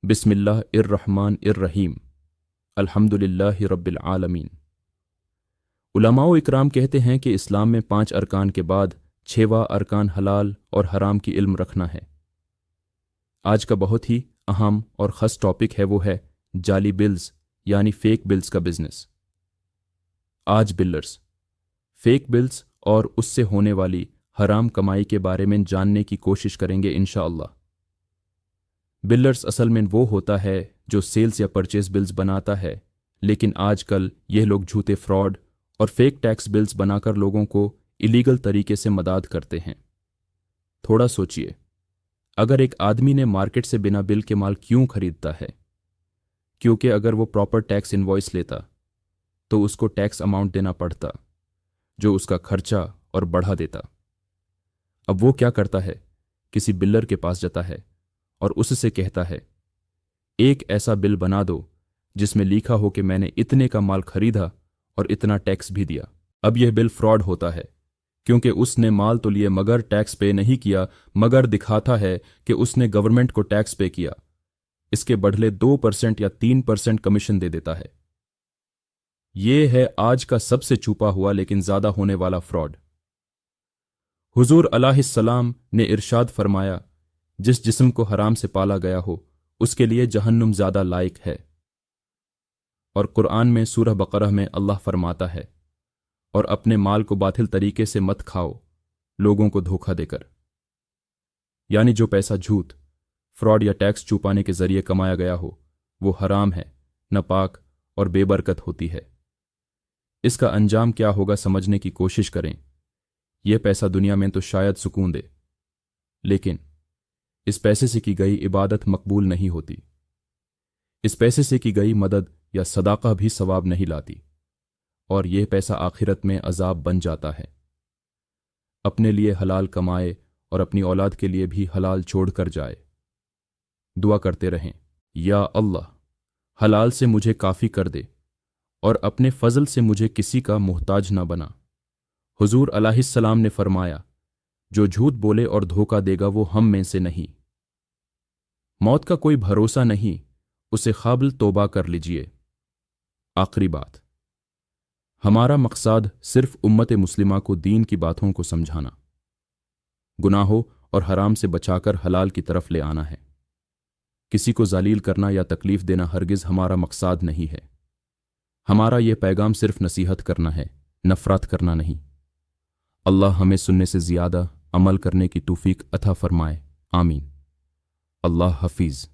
बिस्मिल्लाहिर्रहमानिर्रहीम। अल्हम्दुलिल्लाहि रब्बिल आलमीन। उलमाओ इकराम कहते हैं कि इस्लाम में 5 अरकान के बाद 6वां अरकान हलाल और हराम की इल्म रखना है। आज का बहुत ही अहम और ख़ास टॉपिक है, वो है जाली बिल्स यानी फेक बिल्स का बिजनेस। आज बिल्डर्स फेक बिल्स और उससे होने वाली हराम कमाई के बारे में जानने की कोशिश करेंगे इंशाअल्लाह। बिल्डर्स असल में वो होता है जो सेल्स या परचेज बिल्स बनाता है, लेकिन आजकल यह लोग झूठे फ्रॉड और फेक टैक्स बिल्स बनाकर लोगों को इलीगल तरीके से मदद करते हैं। थोड़ा सोचिए, अगर एक आदमी ने मार्केट से बिना बिल के माल क्यों खरीदता है? क्योंकि अगर वो प्रॉपर टैक्स इनवॉइस लेता तो उसको टैक्स अमाउंट देना पड़ता, जो उसका खर्चा और बढ़ा देता। अब वो क्या करता है, किसी बिल्डर के पास जाता है और उससे कहता है, एक ऐसा बिल बना दो जिसमें लिखा हो कि मैंने इतने का माल खरीदा और इतना टैक्स भी दिया। अब यह बिल फ्रॉड होता है, क्योंकि उसने माल तो लिए मगर टैक्स पे नहीं किया, मगर दिखाता है कि उसने गवर्नमेंट को टैक्स पे किया। इसके बदले 2% या 3% कमीशन दे देता है। ये है आज का सबसे छुपा हुआ लेकिन ज्यादा होने वाला फ्रॉड। हुजूर अलैहिस्सलाम ने इरशाद फरमाया, जिस जिस्म को हराम से पाला गया हो उसके लिए जहन्नुम ज्यादा लायक है। और कुरान में सूरह बकरह में अल्लाह फरमाता है, और अपने माल को बातिल तरीके से मत खाओ, लोगों को धोखा देकर। यानी जो पैसा झूठ, फ्रॉड या टैक्स छुपाने के जरिए कमाया गया हो वो हराम है, नापाक और बेबरकत होती है। इसका अंजाम क्या होगा समझने की कोशिश करें। यह पैसा दुनिया में तो शायद सुकून दे, लेकिन इस पैसे से की गई इबादत मकबूल नहीं होती। इस पैसे से की गई मदद या सदाका भी सवाब नहीं लाती, और यह पैसा आखिरत में अजाब बन जाता है। अपने लिए हलाल कमाए और अपनी औलाद के लिए भी हलाल छोड़कर जाए। दुआ करते रहें, या अल्लाह हलाल से मुझे काफ़ी कर दे और अपने फजल से मुझे किसी का मोहताज ना बना। हुजूर अलैहिस्सलाम ने फरमाया, जो झूठ बोले और धोखा देगा वो हम में से नहीं। मौत का कोई भरोसा नहीं, उसे काबिल तौबा कर लीजिए। आखिरी बात, हमारा मकसद सिर्फ उम्मत मुस्लिमा को दीन की बातों को समझाना, गुनाहों और हराम से बचाकर हलाल की तरफ ले आना है। किसी को जालील करना या तकलीफ देना हरगिज हमारा मकसद नहीं है। हमारा यह पैगाम सिर्फ नसीहत करना है, नफरत करना नहीं। अल्लाह हमें सुनने से ज्यादा अमल करने की तौफीक अता फरमाए। आमीन। अल्लाह हफीज।